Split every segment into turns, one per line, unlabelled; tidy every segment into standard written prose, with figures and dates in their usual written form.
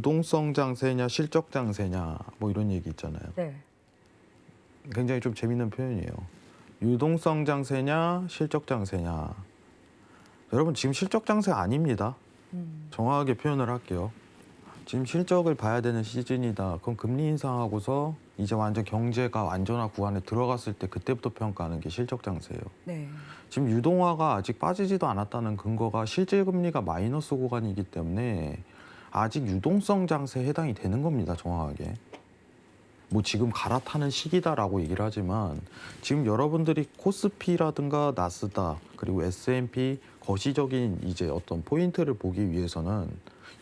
유동성 장세냐 실적 장세냐 뭐 이런 얘기 있잖아요.
네.
굉장히 좀 재밌는 표현이에요. 유동성 장세냐 실적 장세냐. 여러분 지금 실적 장세가 아닙니다. 정확하게 표현을 할게요. 지금 실적을 봐야 되는 시즌이다. 그럼 금리 인상하고서 이제 완전 경제가 안전화 구간에 들어갔을 때 그때부터 평가하는 게 실적 장세예요.
네.
지금 유동화가 아직 빠지지도 않았다는 근거가 실질 금리가 마이너스 구간이기 때문에 아직 유동성 장세에 해당이 되는 겁니다. 정확하게. 뭐 지금 갈아타는 시기다라고 얘기를 하지만 지금 여러분들이 코스피라든가 나스닥 그리고 S&P 거시적인 이제 어떤 포인트를 보기 위해서는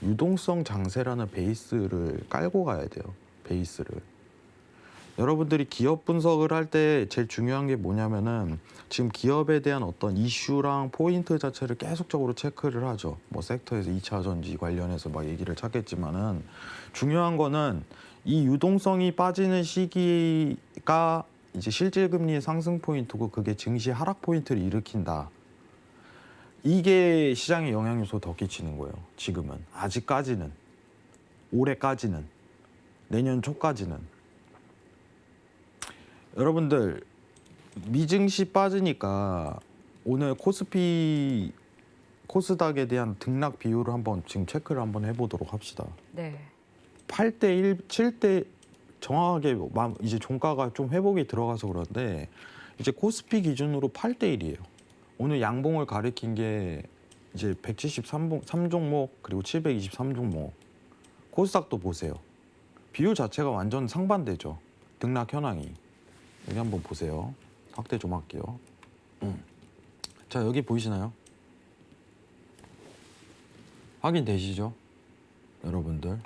유동성 장세라는 베이스를 깔고 가야 돼요. 베이스를. 여러분들이 기업 분석을 할 때 제일 중요한 게 뭐냐면은 지금 기업에 대한 어떤 이슈랑 포인트 자체를 계속적으로 체크를 하죠. 뭐 섹터에서 2차 전지 관련해서 막 얘기를 찾겠지만은 중요한 거는 이 유동성이 빠지는 시기가 이제 실질 금리의 상승 포인트고 그게 증시 하락 포인트를 일으킨다. 이게 시장에 영향 요소 더 끼치는 거예요. 지금은 아직까지는 올해까지는 내년 초까지는 여러분들 미증시 빠지니까 오늘 코스피 코스닥에 대한 등락 비율을 한번 지금 체크를 한번 해보도록 합시다.
네.
8대 1, 7대 정확하게 이제 종가가 좀 회복이 들어가서 그런데 이제 코스피 기준으로 8대 1이에요. 오늘 양봉을 가리킨 게 이제 173종목 그리고 723종목. 코스닥도 보세요. 비율 자체가 완전 상반되죠. 등락 현황이. 여기 한번 보세요. 확대 좀 할게요. 자, 여기 보이시나요? 확인되시죠? 여러분들.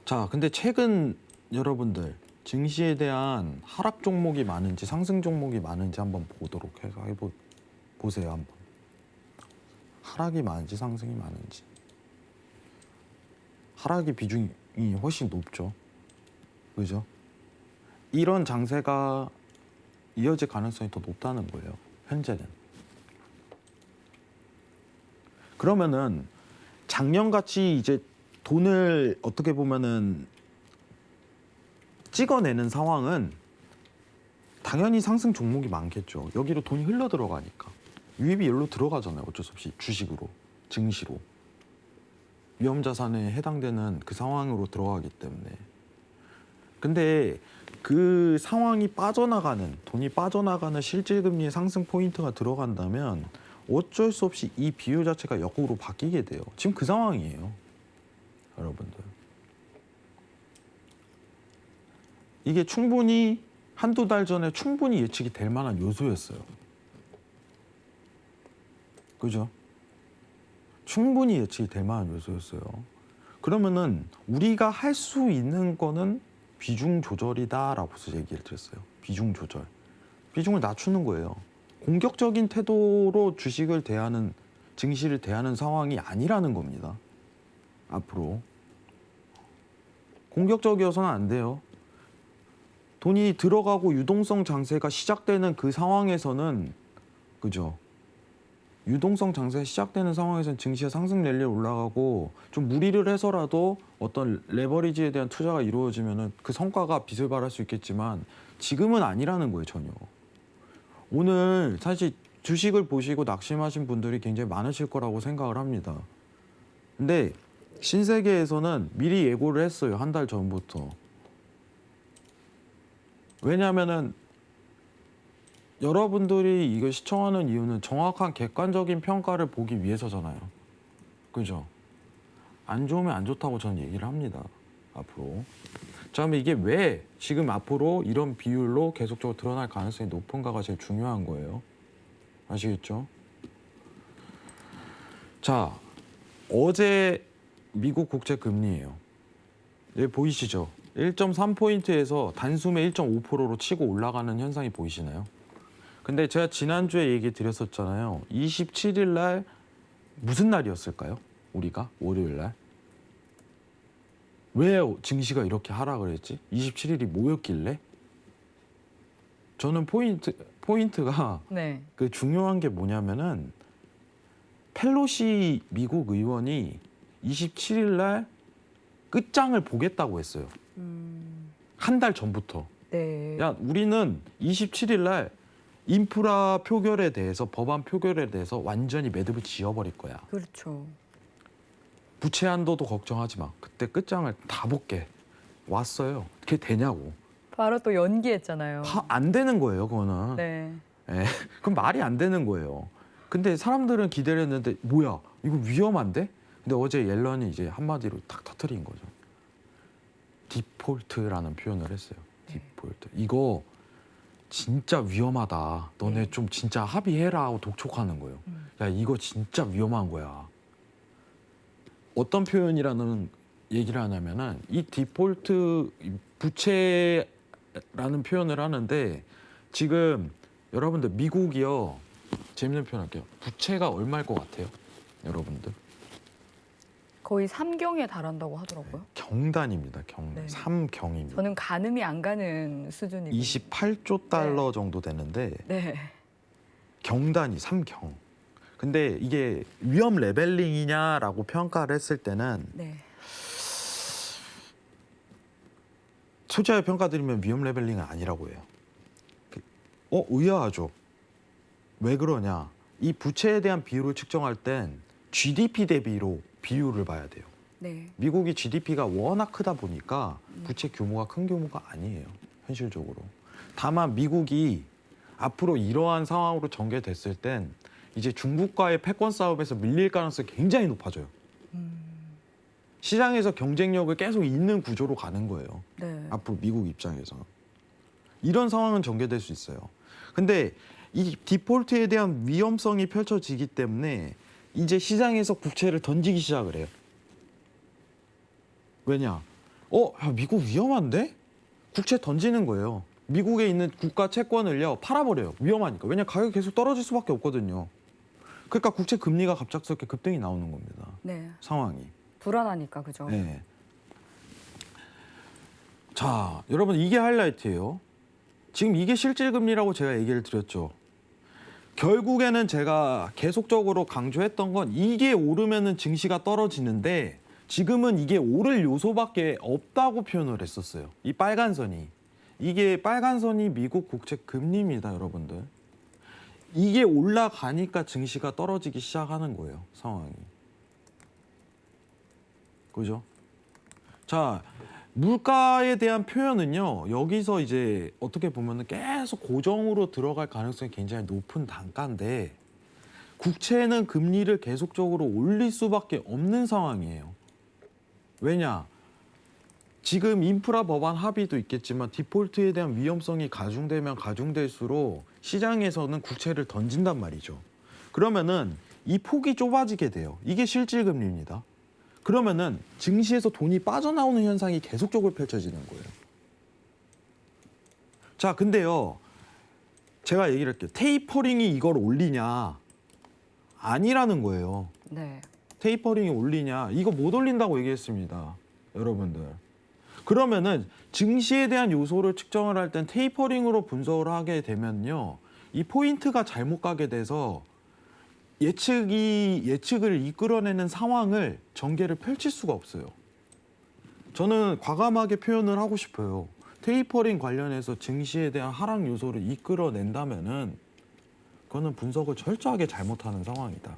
자, 근데 최근 여러분들 증시에 대한 하락 종목이 많은지 상승 종목이 많은지 한번 보도록 해서 보세요. 한번. 하락이 많은지 상승이 많은지. 하락의 비중이 훨씬 높죠. 그죠? 이런 장세가 이어질 가능성이 더 높다는 거예요. 현재는. 그러면은 작년같이 이제 돈을 어떻게 보면은 찍어내는 상황은 당연히 상승 종목이 많겠죠. 여기로 돈이 흘러 들어가니까. 유입이 여기로 들어가잖아요. 어쩔 수 없이 주식으로, 증시로. 위험자산에 해당되는 그 상황으로 들어가기 때문에. 근데 그 상황이 빠져나가는, 돈이 빠져나가는 실질금리의 상승 포인트가 들어간다면 어쩔 수 없이 이 비율 자체가 역으로 바뀌게 돼요. 지금 그 상황이에요. 여러분들. 이게 충분히 한두 달 전에 충분히 예측이 될 만한 요소였어요. 그죠? 충분히 예측이 될 만한 요소였어요. 그러면은 우리가 할 수 있는 거는 비중 조절이다라고 얘기를 드렸어요. 비중 조절. 비중을 낮추는 거예요. 공격적인 태도로 주식을 대하는, 증시를 대하는 상황이 아니라는 겁니다. 앞으로. 공격적이어서는 안 돼요. 돈이 들어가고 유동성 장세가 시작되는 그 상황에서는, 그죠? 유동성 장세가 시작되는 상황에서는 증시가 상승 랠리에 올라가고 좀 무리를 해서라도 어떤 레버리지에 대한 투자가 이루어지면은 그 성과가 빛을 발할 수 있겠지만 지금은 아니라는 거예요, 전혀. 오늘 사실 주식을 보시고 낙심하신 분들이 굉장히 많으실 거라고 생각을 합니다. 근데 신세계에서는 미리 예고를 했어요. 한 달 전부터. 왜냐하면은 여러분들이 이걸 시청하는 이유는 정확한 객관적인 평가를 보기 위해서잖아요. 그죠? 안 좋으면 안 좋다고 저는 얘기를 합니다. 앞으로. 자, 그럼 이게 왜 지금 앞으로 이런 비율로 계속적으로 드러날 가능성이 높은가가 제일 중요한 거예요. 아시겠죠? 자, 어제 미국 국채 금리예요. 여기 보이시죠? 1.3포인트에서 단숨에 1.5%로 치고 올라가는 현상이 보이시나요? 근데 제가 지난주에 얘기 드렸었잖아요. 27일 날 무슨 날이었을까요? 우리가 월요일 날. 왜 증시가 이렇게 하락을 했지? 27일이 뭐였길래? 저는 포인트가
네.
그 중요한 게 뭐냐면은 펠로시 미국 의원이 27일 날 끝장을 보겠다고 했어요. 한 달 전부터.
네.
야, 우리는 27일 날 인프라 표결에 대해서, 법안 표결에 대해서 완전히 매듭을 지어버릴 거야.
그렇죠.
부채 한도도 걱정하지 마. 그때 끝장을 다 볼게. 왔어요. 그게 되냐고.
바로 또 연기했잖아요.
안 되는 거예요, 그거는.
네.
예. 그럼 말이 안 되는 거예요. 근데 사람들은 기대를 했는데 뭐야? 이거 위험한데? 근데 어제 옐런이 이제 한마디로 탁 터뜨린 거죠. 디폴트라는 표현을 했어요. 디폴트. 이거 진짜 위험하다. 너네
네.
좀 진짜 합의해라 하고 독촉하는 거예요. 야, 이거 진짜 위험한 거야. 어떤 표현이라는 얘기를 하냐면은 이 디폴트 부채라는 표현을 하는데 지금 여러분들 미국이요. 재밌는 표현 할게요. 부채가 얼마일 것 같아요? 여러분들.
거의 3경에 달한다고 하더라고요.
경단입니다. 경단.
네.
3경입니다.
저는 가늠이 안 가는 수준이고.
28조 달러 정도 되는데
네.
경단이 3경. 근데 이게 위험 레벨링이냐라고 평가를 했을 때는
네.
솔직하게 평가드리면 위험 레벨링은 아니라고 해요. 의아하죠. 왜 그러냐? 이 부채에 대한 비율을 측정할 땐 GDP 대비로 비율을 봐야 돼요.
네.
미국이 GDP가 워낙 크다 보니까 부채 규모가 큰 규모가 아니에요. 현실적으로. 다만 미국이 앞으로 이러한 상황으로 전개됐을 땐 이제 중국과의 패권 싸움에서 밀릴 가능성이 굉장히 높아져요. 시장에서 경쟁력을 계속 잇는 구조로 가는 거예요.
네.
앞으로 미국 입장에서. 이런 상황은 전개될 수 있어요. 근데 이 디폴트에 대한 위험성이 펼쳐지기 때문에 이제 시장에서 국채를 던지기 시작을 해요. 왜냐? 야, 미국 위험한데? 국채 던지는 거예요. 미국에 있는 국가 채권을요 팔아버려요. 위험하니까. 왜냐? 가격이 계속 떨어질 수밖에 없거든요. 그러니까 국채 금리가 갑작스럽게 급등이 나오는 겁니다.
네.
상황이.
불안하니까 그죠.
네. 자, 여러분 이게 하이라이트예요. 지금 이게 실질금리라고 제가 얘기를 드렸죠. 결국에는 제가 계속적으로 강조했던 건 이게 오르면은 증시가 떨어지는데 지금은 이게 오를 요소밖에 없다고 표현을 했었어요. 이 빨간 선이. 이게 빨간 선이 미국 국채 금리입니다, 여러분들. 이게 올라가니까 증시가 떨어지기 시작하는 거예요, 상황이. 그죠? 자, 물가에 대한 표현은요. 여기서 이제 어떻게 보면은 계속 고정으로 들어갈 가능성이 굉장히 높은 단가인데 국채는 금리를 계속적으로 올릴 수밖에 없는 상황이에요. 왜냐? 지금 인프라 법안 합의도 있겠지만 디폴트에 대한 위험성이 가중되면 가중될수록 시장에서는 국채를 던진단 말이죠. 그러면은 이 폭이 좁아지게 돼요. 이게 실질금리입니다. 그러면은 증시에서 돈이 빠져나오는 현상이 계속적으로 펼쳐지는 거예요. 자, 근데요. 제가 얘기를 할게요. 테이퍼링이 이걸 올리냐? 아니라는 거예요.
네.
테이퍼링이 올리냐? 이거 못 올린다고 얘기했습니다. 여러분들. 그러면은 증시에 대한 요소를 측정을 할 땐 테이퍼링으로 분석을 하게 되면요. 이 포인트가 잘못 가게 돼서 예측을 이끌어내는 상황을 전개를 펼칠 수가 없어요. 저는 과감하게 표현을 하고 싶어요. 테이퍼링 관련해서 증시에 대한 하락 요소를 이끌어낸다면은 그거는 분석을 철저하게 잘못하는 상황이다.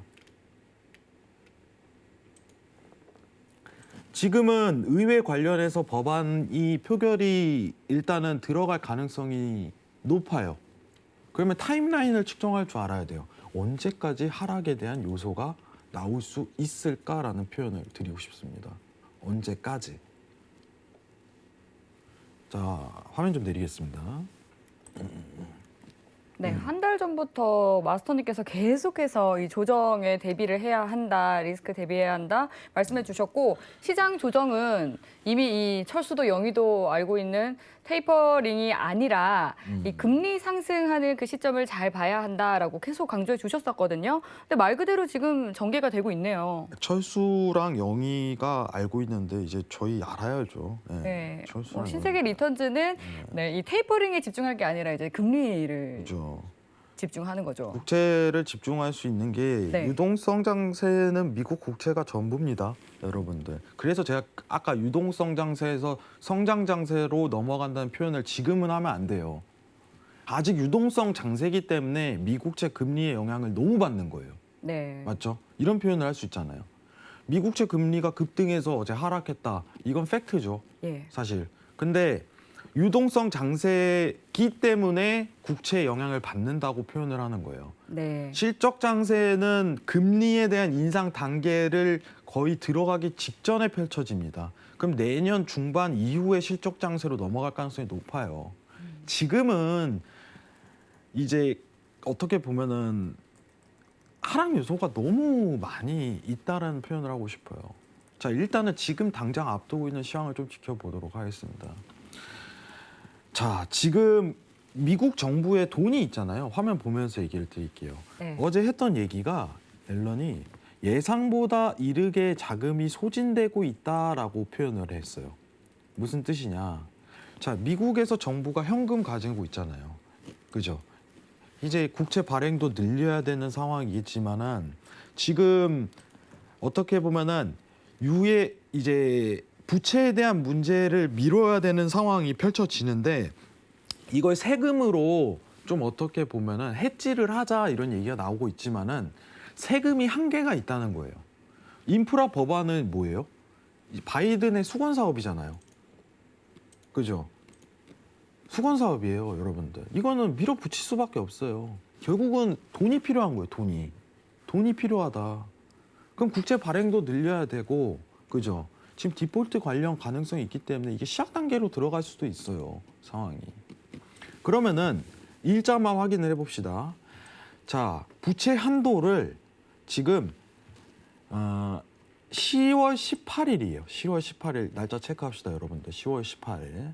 지금은 의회 관련해서 법안이 표결이 일단은 들어갈 가능성이 높아요. 그러면 타임라인을 측정할 줄 알아야 돼요. 언제까지 하락에 대한 요소가 나올 수 있을까라는 표현을 드리고 싶습니다. 언제까지? 자, 화면 좀 내리겠습니다.
네, 한 달 전부터 마스터님께서 계속해서 이 조정에 대비를 해야 한다, 리스크 대비해야 한다 말씀해 주셨고 시장 조정은 이미 이 철수도 영희도 알고 있는 테이퍼링이 아니라 이 금리 상승하는 그 시점을 잘 봐야 한다라고 계속 강조해 주셨었거든요. 근데 말 그대로 지금 전개가 되고 있네요.
철수랑 영희가 알고 있는데 이제 저희 알아야죠.
네,
철수랑
뭐 신세계 리턴즈는 네, 이 테이퍼링에 집중할 게 아니라 이제 금리를
그죠.
집중하는 거죠.
국채를 집중할 수 있는 게
네.
유동성 장세는 미국 국채가 전부입니다, 여러분들. 그래서 제가 아까 유동성 장세에서 성장 장세로 넘어간다는 표현을 지금은 하면 안 돼요. 아직 유동성 장세기 때문에 미국채 금리의 영향을 너무 받는 거예요.
네.
맞죠? 이런 표현을 할 수 있잖아요. 미국채 금리가 급등해서 어제 하락했다. 이건 팩트죠,
예.
사실. 근데 유동성 장세기 때문에 국채에 영향을 받는다고 표현을 하는 거예요.
네.
실적 장세는 금리에 대한 인상 단계를 거의 들어가기 직전에 펼쳐집니다. 그럼 내년 중반 이후에 실적 장세로 넘어갈 가능성이 높아요. 지금은 이제 어떻게 보면은 하락 요소가 너무 많이 있다라는 표현을 하고 싶어요. 자, 일단은 지금 당장 앞두고 있는 시황을 좀 지켜보도록 하겠습니다. 자, 지금 미국 정부에 돈이 있잖아요. 화면 보면서 얘기를 드릴게요.
네.
어제 했던 얘기가 앨런이 예상보다 이르게 자금이 소진되고 있다라고 표현을 했어요. 무슨 뜻이냐? 자, 미국에서 정부가 현금 가지고 있잖아요. 그죠? 이제 국채 발행도 늘려야 되는 상황이겠지만은 지금 어떻게 보면은 이제 부채에 대한 문제를 미뤄야 되는 상황이 펼쳐지는데 이걸 세금으로 좀 어떻게 보면은 해지를 하자 이런 얘기가 나오고 있지만은 세금이 한계가 있다는 거예요. 인프라 법안은 뭐예요? 바이든의 수건 사업이잖아요. 그죠? 수건 사업이에요, 여러분들. 이거는 밀어붙일 수밖에 없어요. 결국은 돈이 필요한 거예요, 돈이 필요하다. 그럼 국채 발행도 늘려야 되고, 그죠? 지금 디폴트 관련 가능성이 있기 때문에 이게 시작 단계로 들어갈 수도 있어요, 상황이. 그러면은 일자만 확인을 해봅시다. 자, 부채 한도를 지금 10월 18일이에요. 10월 18일 날짜 체크합시다, 여러분들. 10월 18일.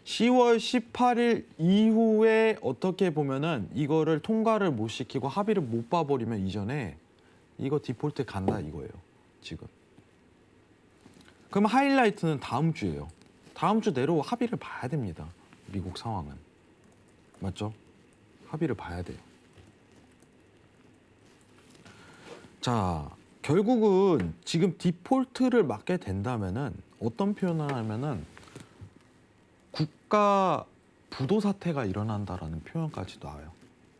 10월 18일 이후에 어떻게 보면은 이거를 통과를 못 시키고 합의를 못 봐버리면 이전에 이거 디폴트 간다 이거예요, 지금. 그럼 하이라이트는 다음 주예요. 다음 주 내로 합의를 봐야 됩니다. 미국 상황은. 맞죠? 합의를 봐야 돼요. 자, 결국은 지금 디폴트를 막게 된다면은 어떤 표현을 하면은 국가 부도 사태가 일어난다라는 표현까지 나와요.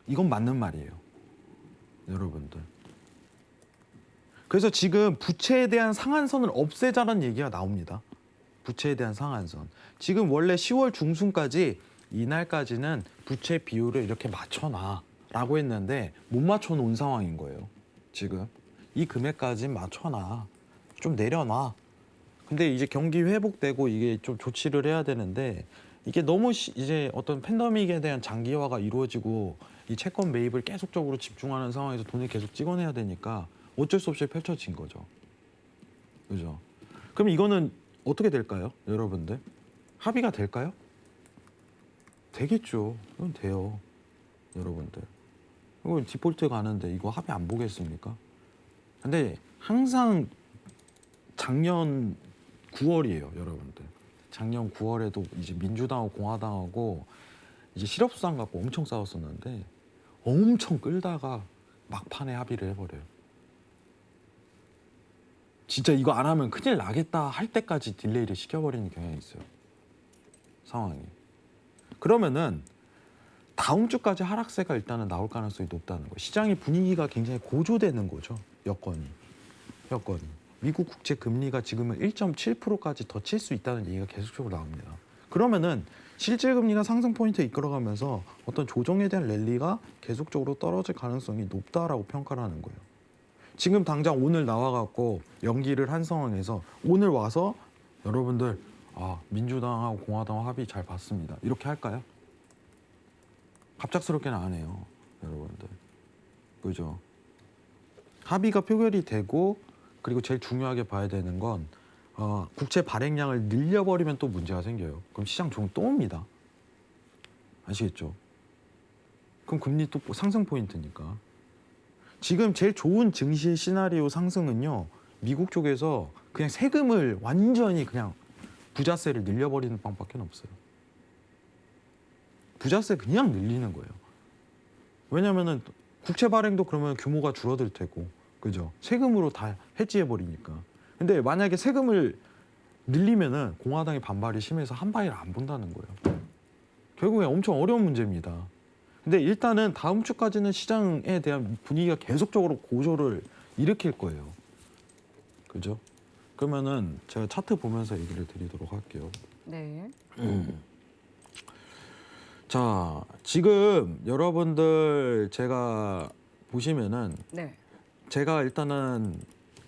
이건 맞는 말이에요, 여러분들. 그래서 지금 부채에 대한 상한선을 없애자는 얘기가 나옵니다. 부채에 대한 상한선. 지금 원래 10월 중순까지 이날까지는 부채 비율을 이렇게 맞춰놔라고 했는데 못 맞춰놓은 상황인 거예요. 지금 이 금액까지 맞춰놔, 좀 내려놔. 근데 이제 경기 회복되고 이게 좀 조치를 해야 되는데 이게 너무 이제 어떤 팬데믹에 대한 장기화가 이루어지고 이 채권 매입을 계속적으로 집중하는 상황에서 돈을 계속 찍어내야 되니까 어쩔 수 없이 펼쳐진 거죠. 그죠? 그럼 이거는 어떻게 될까요, 여러분들? 합의가 될까요? 되겠죠. 이건 돼요, 여러분들. 이거 디폴트 가는데 이거 합의 안 보겠습니까? 근데 항상 작년 9월이에요, 여러분들. 작년 9월에도 이제 민주당하고 공화당하고 이제 실업수당 갖고 엄청 싸웠었는데 엄청 끌다가 막판에 합의를 해버려요. 진짜 이거 안 하면 큰일 나겠다 할 때까지 딜레이를 시켜버리는 경향이 있어요, 상황이. 그러면은 다음 주까지 하락세가 일단은 나올 가능성이 높다는 거예요. 시장의 분위기가 굉장히 고조되는 거죠, 여건이. 미국 국채 금리가 지금은 1.7%까지 더 칠 수 있다는 얘기가 계속적으로 나옵니다. 그러면은 실질 금리가 상승 포인트에 이끌어가면서 어떤 조정에 대한 랠리가 계속적으로 떨어질 가능성이 높다라고 평가를 하는 거예요. 지금 당장 오늘 나와갖고 연기를 한 상황에서 오늘 와서 여러분들 민주당하고 공화당 합의 잘 봤습니다, 이렇게 할까요? 갑작스럽게는 안 해요, 여러분들. 그죠? 합의가 표결이 되고 그리고 제일 중요하게 봐야 되는 건 국채 발행량을 늘려버리면 또 문제가 생겨요. 그럼 시장 종 또 옵니다. 아시겠죠? 그럼 금리 또 상승 포인트니까. 지금 제일 좋은 증시 시나리오 상승은요, 미국 쪽에서 그냥 세금을 완전히 그냥 부자세를 늘려버리는 방법밖에 없어요. 부자세 그냥 늘리는 거예요. 왜냐면은 국채 발행도 그러면 규모가 줄어들 테고, 그죠? 세금으로 다 해지해 버리니까. 근데 만약에 세금을 늘리면은 공화당의 반발이 심해서 한 방에 안 본다는 거예요. 결국에 엄청 어려운 문제입니다. 근데 일단은 다음 주까지는 시장에 대한 분위기가 계속적으로 고조를 일으킬 거예요. 그죠? 그러면은 제가 차트 보면서 얘기를 드리도록 할게요.
네.
자, 지금 여러분들 제가 보시면은
네.
제가 일단은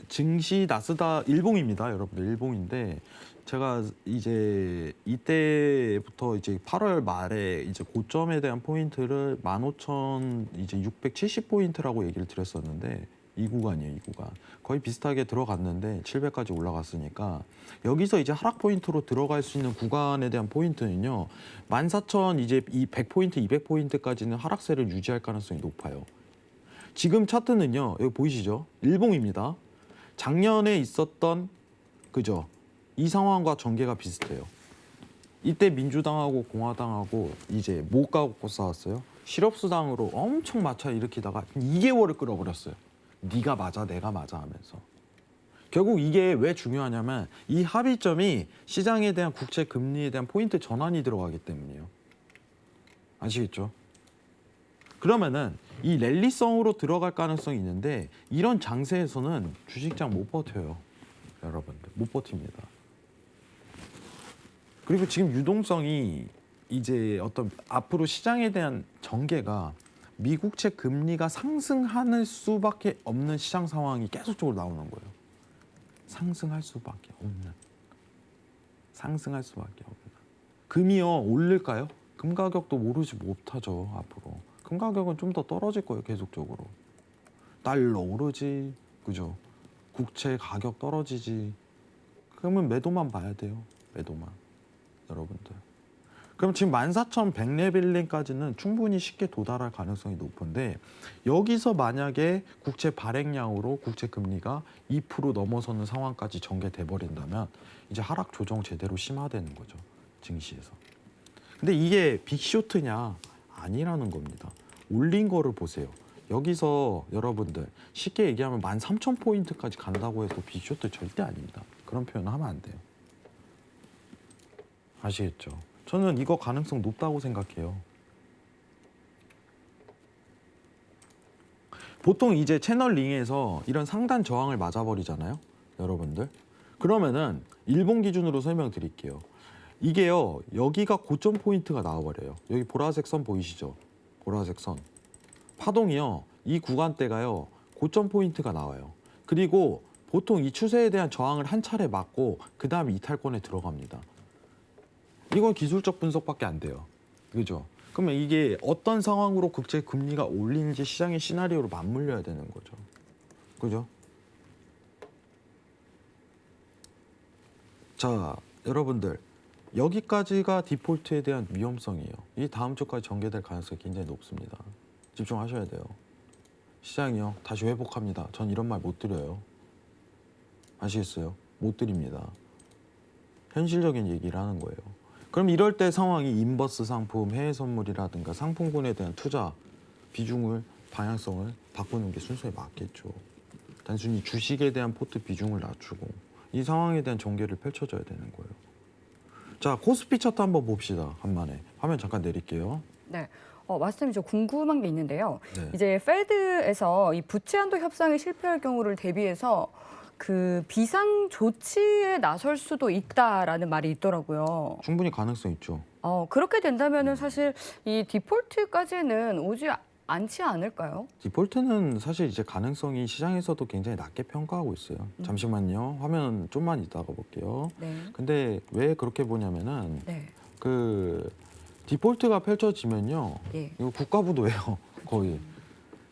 증시 나스닥 일봉입니다, 여러분들 일봉인데 제가 이제 이때부터 이제 8월 말에 이제 고점에 대한 포인트를 15,000 이제 670포인트라고 얘기를 드렸었는데 이 구간이에요, 이 구간. 거의 비슷하게 들어갔는데 700까지 올라갔으니까 여기서 이제 하락 포인트로 들어갈 수 있는 구간에 대한 포인트는요. 14,000 이제 이 100포인트, 200포인트까지는 하락세를 유지할 가능성이 높아요. 지금 차트는요. 여기 보이시죠? 일봉입니다. 작년에 있었던 그죠? 이 상황과 전개가 비슷해요. 이때 민주당하고 공화당하고 이제 못 가고 싸웠어요. 실업수당으로 엄청 마찰 일으키다가 2개월을 끌어버렸어요. 네가 맞아, 내가 맞아 하면서. 결국 이게 왜 중요하냐면 이 합의점이 시장에 대한 국채 금리에 대한 포인트 전환이 들어가기 때문이에요. 아시겠죠? 그러면은 이 랠리성으로 들어갈 가능성이 있는데 이런 장세에서는 주식장 못 버텨요. 여러분들 못 버팁니다. 그리고 지금 유동성이 이제 어떤 앞으로 시장에 대한 전개가 미국채 금리가 상승할 수밖에 없는 시장 상황이 계속적으로 나오는 거예요. 상승할 수밖에 없는. 상승할 수밖에 없는. 금이요 올릴까요? 금 가격도 오르지 못하죠 앞으로. 금 가격은 좀 더 떨어질 거예요 계속적으로. 달러 오르지, 그죠? 국채 가격 떨어지지. 그러면 매도만 봐야 돼요. 매도만. 여러분들. 그럼 지금 14,100레벨링까지는 충분히 쉽게 도달할 가능성이 높은데 여기서 만약에 국채 발행량으로 국채 금리가 2% 넘어서는 상황까지 전개돼 버린다면 이제 하락 조정 제대로 심화되는 거죠. 증시에서. 근데 이게 빅쇼트냐? 아니라는 겁니다. 올린 거를 보세요. 여기서 여러분들 쉽게 얘기하면 13,000포인트까지 간다고 해도 빅쇼트 절대 아닙니다. 그런 표현 하면 안 돼요. 아시겠죠? 저는 이거 가능성 높다고 생각해요. 보통 이제 채널 링에서 이런 상단 저항을 맞아버리잖아요. 여러분들. 그러면은 일본 기준으로 설명드릴게요. 이게요. 여기가 고점 포인트가 나와버려요. 여기 보라색 선 보이시죠? 보라색 선. 파동이요. 이 구간대가요. 고점 포인트가 나와요. 그리고 보통 이 추세에 대한 저항을 한 차례 맞고 그 다음에 이탈권에 들어갑니다. 이건 기술적 분석밖에 안 돼요. 그죠? 그러면 이게 어떤 상황으로 국채 금리가 올리는지 시장의 시나리오로 맞물려야 되는 거죠. 그죠? 자, 여러분들. 여기까지가 디폴트에 대한 위험성이에요. 이 다음 주까지 전개될 가능성이 굉장히 높습니다. 집중하셔야 돼요. 시장이요. 다시 회복합니다. 전 이런 말 못 드려요. 아시겠어요? 못 드립니다. 현실적인 얘기를 하는 거예요. 그럼 이럴 때 상황이 인버스 상품, 해외 선물이라든가 상품군에 대한 투자 비중을 방향성을 바꾸는 게 순서에 맞겠죠. 단순히 주식에 대한 포트 비중을 낮추고 이 상황에 대한 전개를 펼쳐줘야 되는 거예요. 자, 코스피 차트 한번 봅시다. 간만에 화면 잠깐 내릴게요.
네. 마스터님 저 궁금한 게 있는데요.
네.
이제 페드에서 이 부채 한도 협상에 실패할 경우를 대비해서 그 비상 조치에 나설 수도 있다라는 말이 있더라고요.
충분히 가능성 있죠.
그렇게 된다면은 사실 이 디폴트까지는 오지 않지 않을까요?
디폴트는 사실 이제 가능성이 시장에서도 굉장히 낮게 평가하고 있어요. 잠시만요. 화면 좀만 이따가 볼게요.
네.
근데 왜 그렇게 보냐면은
네.
그 디폴트가 펼쳐지면요.
예.
이거 국가부도예요. 거의.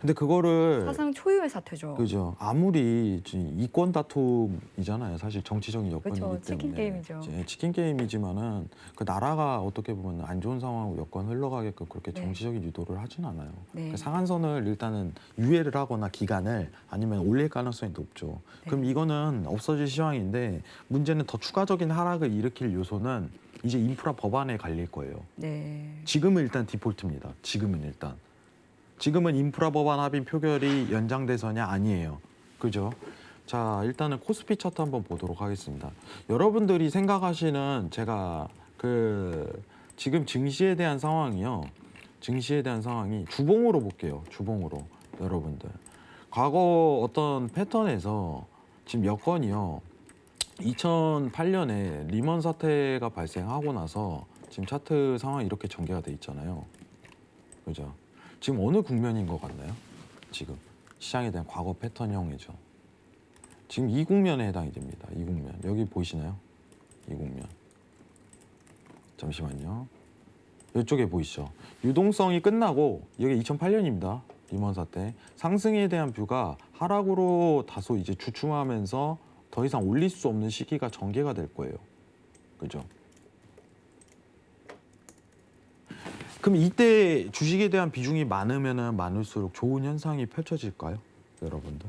근데 그거를
사상 초유의 사태죠.
그죠. 아무리 이권 다툼이잖아요. 사실 정치적인 여건이기
그쵸,
때문에.
치킨 게임이죠.
이제 치킨 게임이지만은 그 나라가 어떻게 보면 안 좋은 상황으로 여건 흘러가게끔 그렇게
네.
정치적인 유도를 하진 않아요.
네.
그 상한선을 일단은 유예를 하거나 기간을 아니면 올릴 가능성이 높죠.
네.
그럼 이거는 없어질 시황인데 문제는 더 추가적인 하락을 일으킬 요소는 이제 인프라 법안에 갈릴 거예요.
네.
지금은 일단 디폴트입니다. 지금은 일단. 지금은 인프라 법안 합의 표결이 연장돼서냐 아니에요. 그죠? 자, 일단은 코스피 차트 한번 보도록 하겠습니다. 여러분들이 생각하시는 제가 지금 증시에 대한 상황이요. 증시에 대한 상황이 주봉으로 볼게요. 주봉으로 여러분들. 과거 어떤 패턴에서 지금 여건이요. 2008년에 리먼 사태가 발생하고 나서 지금 차트 상황이 이렇게 전개가 돼 있잖아요. 그죠? 지금 어느 국면인 것 같나요? 지금 시장에 대한 과거 패턴형이죠. 지금 이 국면에 해당이 됩니다. 이 국면. 여기 보이시나요? 이 국면. 잠시만요. 이쪽에 보이시죠? 유동성이 끝나고 여기 2008년입니다. 리먼 사태. 상승에 대한 뷰가 하락으로 다소 이제 주춤하면서 더 이상 올릴 수 없는 시기가 전개가 될 거예요. 그죠? 그럼 이때 주식에 대한 비중이 많으면 많을수록 좋은 현상이 펼쳐질까요? 여러분들?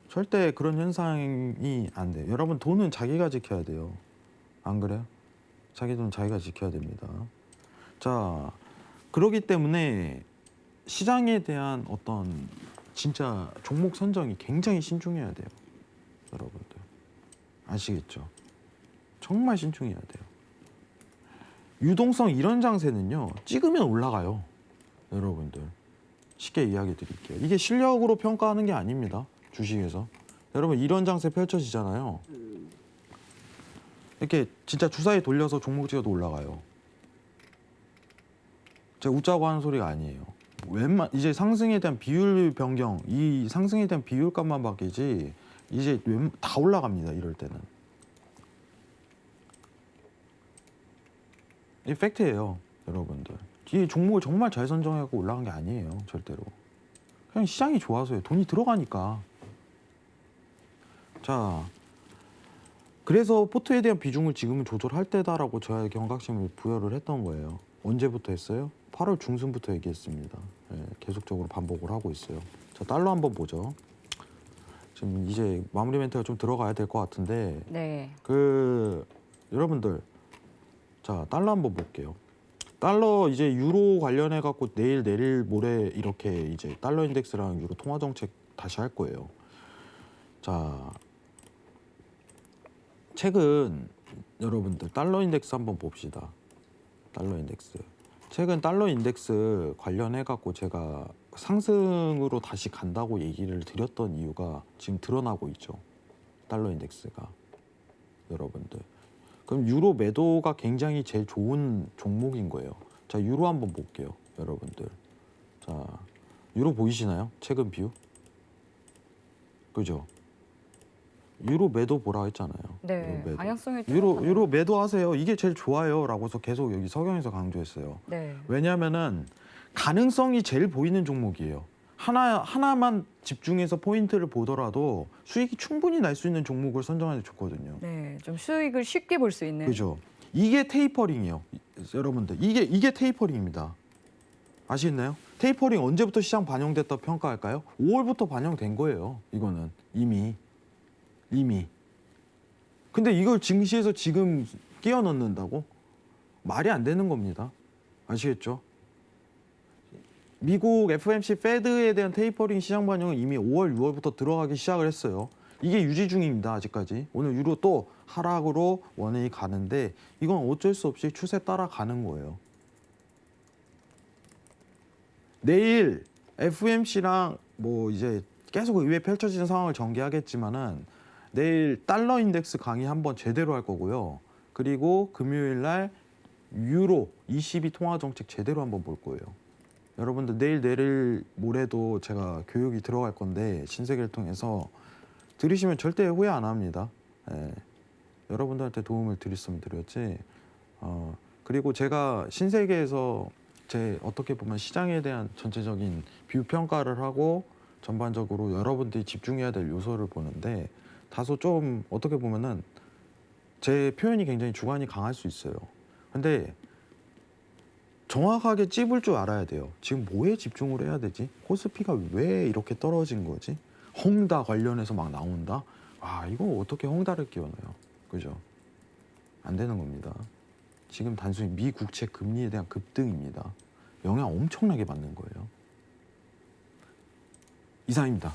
절대 그런 현상이 안 돼요. 여러분 돈은 자기가 지켜야 돼요. 안 그래요? 자기 돈은 자기가 지켜야 됩니다. 자, 그렇기 때문에 시장에 대한 어떤 진짜 종목 선정이 굉장히 신중해야 돼요. 여러분들. 아시겠죠? 정말 신중해야 돼요. 유동성 이런 장세는요. 찍으면 올라가요. 여러분들. 쉽게 이야기 드릴게요. 이게 실력으로 평가하는 게 아닙니다. 주식에서. 여러분 이런 장세 펼쳐지잖아요. 이렇게 진짜 주사위 돌려서 종목 찍어도 올라가요. 제가 웃자고 하는 소리가 아니에요. 이제 상승에 대한 비율 변경, 이 상승에 대한 비율값만 바뀌지 이제 다 올라갑니다. 이럴 때는. 이 팩트예요. 여러분들. 이 종목을 정말 잘 선정하고 올라간 게 아니에요. 절대로. 그냥 시장이 좋아서요. 돈이 들어가니까. 자, 그래서 포트에 대한 비중을 지금은 조절할 때다라고 저의 경각심을 부여를 했던 거예요. 언제부터 했어요? 8월 중순부터 얘기했습니다. 예, 계속적으로 반복을 하고 있어요. 자, 달러 한번 보죠. 지금 이제 마무리 멘트가 좀 들어가야 될 것 같은데
네.
여러분들 자, 달러 한번 볼게요. 달러 이제 유로 관련해 갖고 내일 모레 이렇게 이제 달러 인덱스랑 유로 통화 정책 다시 할 거예요. 자, 최근 여러분들 달러 인덱스 한번 봅시다. 달러 인덱스. 최근 달러 인덱스 관련해 갖고 제가 상승으로 다시 간다고 얘기를 드렸던 이유가 지금 드러나고 있죠. 달러 인덱스가. 여러분들. 그럼 유로 매도가 굉장히 제일 좋은 종목인 거예요. 자, 유로 한번 볼게요. 여러분들. 자, 유로 보이시나요? 최근 뷰. 그죠? 유로 매도 보라 했잖아요.
네.
유로 매도.
방향성이
유로 매도하세요. 이게 제일 좋아요라고서 계속 여기 서경에서 강조했어요.
네.
왜냐하면은 가능성이 제일 보이는 종목이에요. 하나만 집중해서 포인트를 보더라도 수익이 충분히 날 수 있는 종목을 선정하는 게 좋거든요.
네. 좀 수익을 쉽게 볼 수 있는.
그죠? 이게 테이퍼링이에요. 여러분들 이게 테이퍼링입니다. 아시겠나요? 테이퍼링 언제부터 시장 반영됐다 평가할까요? 5월부터 반영된 거예요. 이거는 이미. 근데 이걸 증시에서 지금 끼워 넣는다고? 말이 안 되는 겁니다. 아시겠죠? 미국 FOMC 페드에 대한 테이퍼링 시장 반영은 이미 5월, 6월부터 들어가기 시작을 했어요. 이게 유지 중입니다. 아직까지. 오늘 유로 또 하락으로 원웨이 가는데 이건 어쩔 수 없이 추세 따라가는 거예요. 내일 FOMC랑 뭐 이제 계속 의회 펼쳐지는 상황을 전개하겠지만은 내일 달러 인덱스 강의 한번 제대로 할 거고요. 그리고 금요일 날 유로 22 통화 정책 제대로 한번 볼 거예요. 여러분들 내일 모레도 제가 교육이 들어갈 건데 신세계를 통해서 들으시면 절대 후회 안 합니다. 예. 여러분들한테 도움을 드렸으면 드렸지. 그리고 제가 신세계에서 제 어떻게 보면 시장에 대한 전체적인 뷰 평가를 하고 전반적으로 여러분들이 집중해야 될 요소를 보는데 다소 좀 어떻게 보면은 제 표현이 굉장히 주관이 강할 수 있어요. 근데 정확하게 찝을 줄 알아야 돼요. 지금 뭐에 집중을 해야 되지? 코스피가 왜 이렇게 떨어진 거지? 헝다 관련해서 막 나온다? 아, 이거 어떻게 헝다를 끼워넣어요? 그죠? 안 되는 겁니다. 지금 단순히 미 국채 금리에 대한 급등입니다. 영향 엄청나게 받는 거예요. 이상입니다.